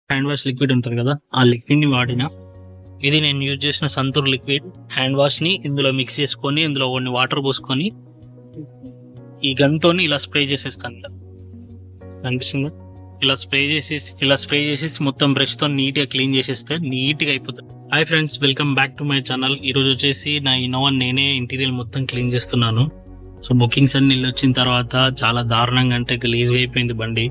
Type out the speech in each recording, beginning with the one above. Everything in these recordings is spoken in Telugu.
హ్యాండ్ వాష్ లిక్విడ్ ఉంటుంది కదా, ఆ లిక్విడ్ ని వాడిన. ఇది నేను యూజ్ చేసిన సంతూర్ లిక్విడ్ హ్యాండ్ వాష్ ని ఇందులో మిక్స్ చేసుకొని ఇందులో కొన్ని వాటర్ పోసుకొని ఈ గన్తోని ఇలా స్ప్రే చేసేస్తాను. కనిపిస్తుందా? ఇలా స్ప్రే చేసేసి మొత్తం బ్రష్ తో నీట్ గా క్లీన్ చేసేస్తే నీట్ గా అయిపోతుంది. Hi friends, welcome back to my channel. ఈ రోజు వచ్చేసి నా ఇన్నోవా నేనే ఇంటీరియర్ మొత్తం క్లీన్ చేస్తున్నాను. సో బుకింగ్స్ అన్ని వచ్చిన తర్వాత చాలా దారుణంగా అంటే గలీజ్ అయిపోయింది బండి.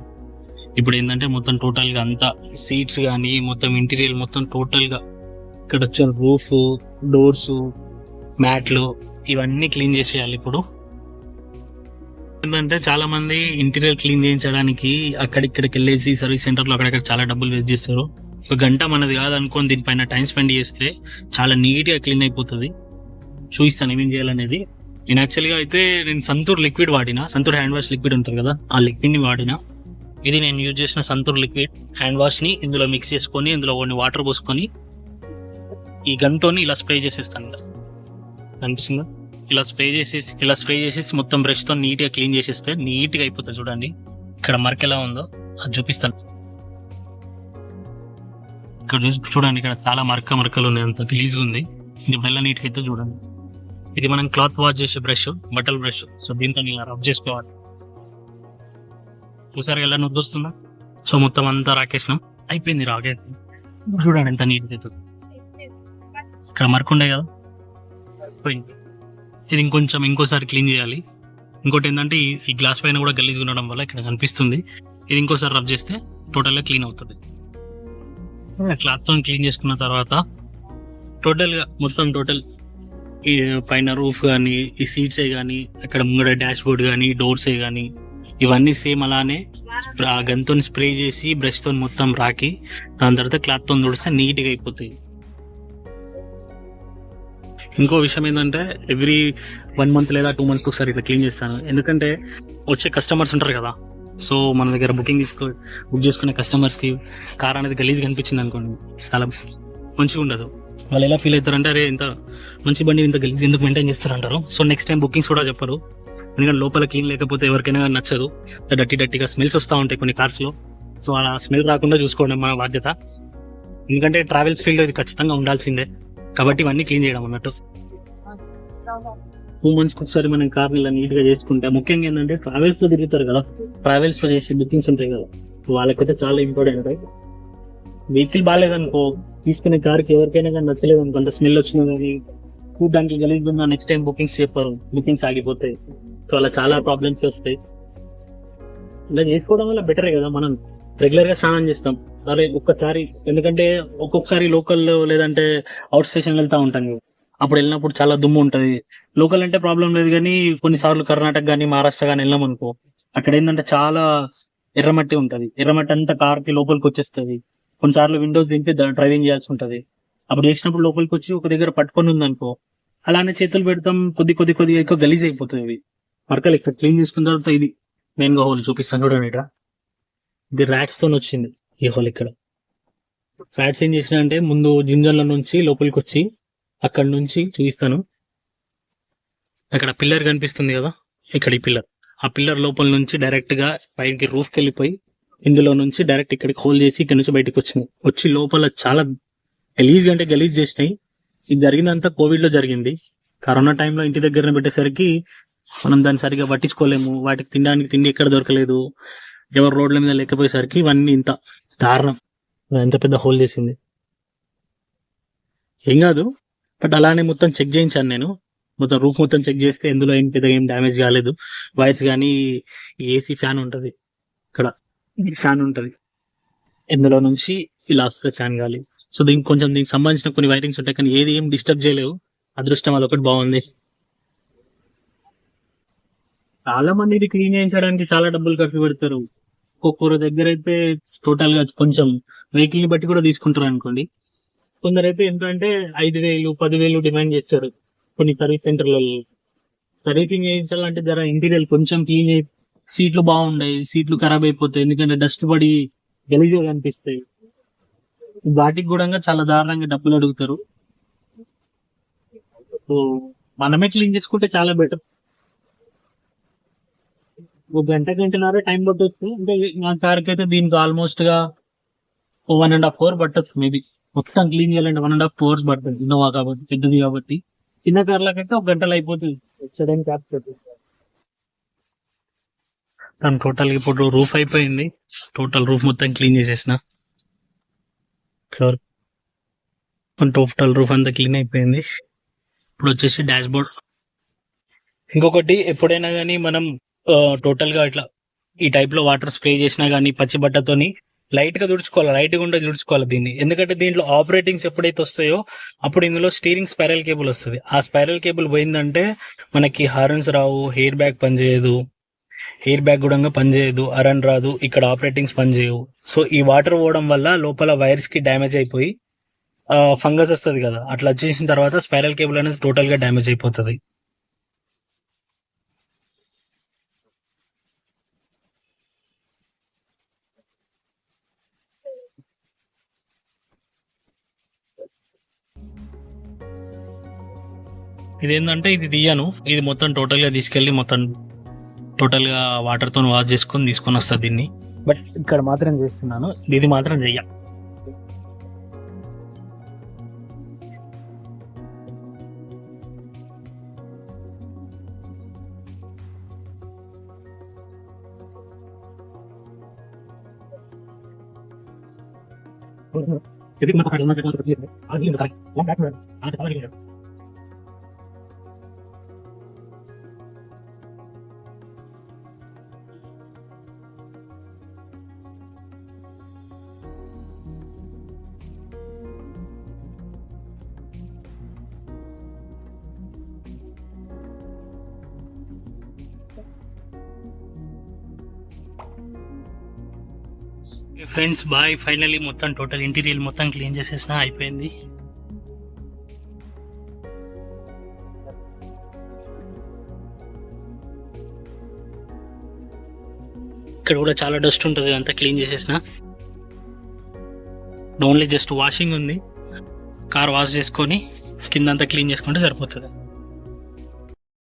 ఇప్పుడు ఏంటంటే మొత్తం టోటల్ గా అంతా సీట్స్ కానీ మొత్తం ఇంటీరియర్ మొత్తం టోటల్ గా ఇక్కడ వచ్చిన రూఫ్, డోర్స్, మ్యాట్లు ఇవన్నీ క్లీన్ చేసేయాలి. ఇప్పుడు ఏంటంటే చాలా మంది ఇంటీరియర్ క్లీన్ చేయించడానికి అక్కడిక్కడికి వెళ్ళేసి సర్వీస్ సెంటర్ లో అక్కడక్కడ చాలా డబ్బులు వేస్ట్ చేస్తారు. ఒక గంట మనది కాదనుకోని దీనిపైన టైం స్పెండ్ చేస్తే చాలా నీట్ గా క్లీన్ అయిపోతుంది. చూపిస్తాను ఏమేం చేయాలనేది. నేను యాక్చువల్గా అయితే సంతూర్ లిక్విడ్ వాడిన, సంతూర్ హ్యాండ్ వాష్ లిక్విడ్ ఉంటుంది కదా, ఆ లిక్విడ్ ని వాడిన. ఇది నేను యూజ్ చేసిన సంతూర్ లిక్విడ్ హ్యాండ్ వాష్ ని ఇందులో మిక్స్ చేసుకొని ఇందులో కొన్ని వాటర్ పోసుకొని ఈ గన్తోని ఇలా స్ప్రే చేసేస్తాను. కనిపిస్తుందా? ఇలా స్ప్రే చేసేసి మొత్తం బ్రష్ తో నీట్ గా క్లీన్ చేసేస్తే నీట్ గా అయిపోతుంది. చూడండి ఇక్కడ మరక ఎలా ఉందో అది చూపిస్తాను. ఇక్కడ చూడండి, ఇక్కడ చాలా మరకలు ఉన్నాయి, అంత గలీజ్ గా ఉంది. ఇది మెల్ల నీట్ గా అయితే చూడండి. ఇది మనం క్లాత్ వాష్ చేసే బ్రష్, బట్టల బ్రష్. సో దీంతో ఇలా రబ్ చేసుకోవాలి. చూసారు ఎలా నొద్దొస్తుందా? సో మొత్తం అంతా రాకేసినాం, అయిపోయింది. రాకేసి చూడండి ఎంత నీట్ అవుతుంది. ఇక్కడ మరకుండే కదా, పోయింది. ఇది ఇంకోసారి క్లీన్ చేయాలి. ఇంకోటి ఏంటంటే ఈ గ్లాస్ పైన కూడా గలీజ్గా ఉండడం వల్ల ఇక్కడ కనిపిస్తుంది. ఇది ఇంకోసారి రబ్ చేస్తే టోటల్ గా క్లీన్ అవుతుంది. క్లాత్ తో క్లీన్ చేసుకున్న తర్వాత టోటల్ ఈ పైన రూఫ్ కానీ, ఈ సీట్సే కానీ, అక్కడ ముంగడ డాష్ బోర్డ్ కానీ, డోర్సే కానీ ఇవన్నీ సేమ్ అలానే గన్తో స్ప్రే చేసి బ్రష్ తో మొత్తం రాకి దాని తర్వాత క్లాత్ తో తుడిస్తే నీట్ గా అయిపోతాయి. ఇంకో విషయం ఏంటంటే ఎవ్రీ 1 month లేదా 2 months ఒకసారి ఇట్లా క్లీన్ చేస్తాను. ఎందుకంటే వచ్చే కస్టమర్స్ ఉంటారు కదా, సో మన దగ్గర బుక్ చేసుకునే కస్టమర్స్ కి కార్ అనేది గలీజ్ కనిపించింది అనుకోండి, చాలా మంచిగా ఉండదు. వాళ్ళు ఎలా ఫీల్ అవుతారంటే అరే ఇంత మంచి బండి ఇంత గలీజ్ ఎందుకు మెయింటైన్ చేస్తారు అంటారు. సో నెక్స్ట్ టైం బుకింగ్స్ కూడా చెప్పరు. ఎందుకంటే లోపల క్లీన్ లేకపోతే ఎవరికైనా నచ్చదు. డట్టీగా స్మెల్స్ వస్తూ ఉంటాయి కొన్ని కార్స్ లో. సో అలా స్మెల్ రాకుండా చూసుకోవడం మన బాధ్యత. ఎందుకంటే ట్రావెల్స్ ఫీల్డ్ ఇది ఖచ్చితంగా ఉండాల్సిందే కాబట్టి ఇవన్నీ క్లీన్ చేయడం అన్నట్టు. 2 months ఒకసారి మనం కార్ ఇలా నీట్ గా చేసుకుంటే, ముఖ్యంగా ఏంటంటే ట్రావెల్స్ లో తిరుగుతారు కదా, ట్రావెల్స్ లో చేసే బుకింగ్స్ ఉంటాయి కదా, వాళ్ళకైతే చాలా ఇంపార్టెంట్. వెహికల్ బాగాలేదనుకో, తీసుకునే కార్కి ఎవరికైనా కానీ నచ్చలేదు అనుకో, అంత స్మెల్ వచ్చినా కానీ చూడడానికి గలీజ్ ఉన్నా నెక్స్ట్ టైం బుకింగ్స్ చెప్పారు, బుకింగ్స్ ఆగిపోతాయి. సో అలా చాలా ప్రాబ్లమ్స్ వస్తాయి. ఇలా చేసుకోవడం వల్ల బెటరే కదా. మనం రెగ్యులర్ గా స్నానం చేస్తాం అరే ఒక్కసారి, ఎందుకంటే ఒక్కొక్కసారి లోకల్ లేదంటే అవుట్ స్టేషన్ వెళ్తా ఉంటాం. అప్పుడు వెళ్ళినప్పుడు చాలా దుమ్ము ఉంటది. లోకల్ అంటే ప్రాబ్లం లేదు కానీ కొన్నిసార్లు కర్ణాటక కానీ మహారాష్ట్ర కానీ వెళ్ళాం అనుకో, అక్కడ ఏంటంటే చాలా ఎర్రమట్టి ఉంటది. ఎర్రమట్టి అంతా కార్ కి లోపలికి వచ్చేస్తుంది. కొన్నిసార్లు విండోస్ దింపి డ్రైవింగ్ చేయాల్సి ఉంటది. అప్పుడు చేసినప్పుడు లోపలికి వచ్చి ఒక దగ్గర పట్టుకొని ఉందనుకో, అలానే చేతులు పెడతాం, కొద్దిగా ఎక్కువ గలీజ్ అయిపోతుంది. ఇవి మరకలు ఇక్కడ క్లీన్ చేసుకున్న తర్వాత ఇది మెయిన్ గా హోల్ చూపిస్తాను చూడండి. ఇక్కడ ఇది ర్యాట్స్ తో వచ్చింది ఈ హోల్. ఇక్కడ ర్యాట్స్ ఏం చేసిన అంటే ముందు జింజన్ల నుంచి లోపలికి వచ్చి అక్కడ నుంచి చూపిస్తాను. అక్కడ పిల్లర్ కనిపిస్తుంది కదా, ఇక్కడ ఈ పిల్లర్, ఆ పిల్లర్ లోపల నుంచి డైరెక్ట్ గా పైకి రూఫ్కి వెళ్ళిపోయి ఇందులో నుంచి డైరెక్ట్ ఇక్కడికి హోల్ చేసి ఇక్కడ నుంచి బయటకు వచ్చినాయి. వచ్చి లోపల చాలా గలీజ్ చేసినాయి. ఇది జరిగిందంతా కోవిడ్ లో జరిగింది. కరోనా టైంలో ఇంటి దగ్గర పెట్టేసరికి మనం దాన్ని సరిగా పట్టించుకోలేము. వాటికి తినడానికి తిండి ఎక్కడ దొరకలేదు, ఎవరు రోడ్ల మీద లేకపోయేసరికి ఇవన్నీ ఇంత దారుణం, ఎంత పెద్ద హోల్ చేసింది. ఏం కాదు, బట్ అలానే మొత్తం చెక్ చేయించాను నేను. మొత్తం రూఫ్ మొత్తం చెక్ చేస్తే ఇందులో ఏం డ్యామేజ్ కాలేదు. వైర్స్ కానీ ఏసీ ఫ్యాన్ ఉంటది, ఇక్కడ ఫ్యాన్ ఉంటది, ఇందులో నుంచి ఇలా వస్తుంది ఫ్యాన్ గాలి. సో దీనికి సంబంధించిన కొన్ని వైరింగ్స్ ఉంటాయి కానీ ఏం డిస్టర్బ్ చేయలేవు. అదృష్టం అదొకటి బాగుంది. చాలా మంది ఇది క్లీన్ చేయించడానికి చాలా డబ్బులు ఖర్చు పెడతారు. ఒక్కొక్కరు దగ్గర అయితే టోటల్ గా కొంచెం వెహికల్ ని బట్టి కూడా తీసుకుంటారు అనుకోండి. కొందరైతే ఏంటంటే 5,000 10,000 డిమాండ్ చేస్తారు. కొన్ని సర్వీస్ సెంటర్లలో సర్వీసింగ్ చేయించాలంటే జర ఇంటీరియర్ కొంచెం క్లీన్ అయ్యి, సీట్లు బాగుంటాయి, సీట్లు ఖరాబ్ అయిపోతాయి, ఎందుకంటే డస్ట్ పడి గలీజ్గా కనిపిస్తాయి. వాటికి కూడా చాలా దారుణంగా డబ్బులు అడుగుతారు. సో మనమే క్లీన్ చేసుకుంటే చాలా బెటర్. ఒక గంటన్నర టైం పట్టొచ్చు. అంటే నా కార్కి అయితే దీనికి ఆల్మోస్ట్ గా 1.5 hour పట్టచ్చు మేబీ. మొత్తం క్లీన్ చేయాలంటే 1.5 hours పడుతుంది. ఇన్నోవా కాబట్టి, పెద్దది కాబట్టి. చిన్న కార్లకైతే 1 గంటలో అయిపోతుంది. ఎక్సడెంట్ క్యాప్చర్ దాని టోటల్ ఇప్పుడు రూఫ్ అయిపోయింది. టోటల్ రూఫ్ మొత్తం క్లీన్ చేసేసిన. టోటల్ రూఫ్ అంతా క్లీన్ అయిపోయింది. ఇప్పుడు వచ్చేసి డాష్ బోర్డ్. ఇంకొకటి, ఎప్పుడైనా కానీ మనం టోటల్ గా ఇట్లా ఈ టైప్ లో వాటర్ స్ప్రే చేసినా గానీ పచ్చి బట్టతోని లైట్ గా తుడుచుకోవాలి, లైట్ గా ఉంటే తుడుచుకోవాలి దీన్ని. ఎందుకంటే దీంట్లో ఆపరేటింగ్స్ ఎప్పుడైతే వస్తాయో అప్పుడు ఇందులో స్టీరింగ్ స్పైరల్ కేబుల్ వస్తుంది. ఆ స్పైరల్ కేబుల్ పోయిందంటే మనకి హార్న్స్ రావు, హెయిర్ బ్యాగ్ పనిచేయదు, ఎయిర్ బ్యాగ్ కూడా పనిచేయదు, అరన్ రాదు, ఇక్కడ ఆపరేటింగ్స్ పనిచేయవు. సో ఈ వాటర్ పోవడం వల్ల లోపల వైర్స్ కి డ్యామేజ్ అయిపోయి ఫంగస్ వస్తుంది కదా, అట్లా వచ్చేసిన తర్వాత స్పైరల్ కేబుల్ అనేది టోటల్ గా డ్యామేజ్ అయిపోతుంది. ఇదేంటంటే ఇది తీయను, ఇది మొత్తం టోటల్ గా తీసుకెళ్లి మొత్తం టోటల్ గా వాటర్ తో వాష్ చేసుకొని తీసుకొని వస్తా దీన్ని. బట్ ఇక్కడ మాత్రం చేస్తున్నాను, ఇది మాత్రం చెయ్య. ఫ్రెండ్స్ బాయ్, ఫైనల్లీ మొత్తం టోటల్ ఇంటీరియర్ మొత్తం క్లీన్ చేసేసిన, అయిపోయింది. ఇక్కడ కూడా చాలా డస్ట్ ఉంటుంది, అంతా క్లీన్ చేసేసిన. ఓన్లీ జస్ట్ వాషింగ్ ఉంది, కార్ వాష్ చేసుకొని కిందంతా క్లీన్ చేసుకుంటే సరిపోతుంది.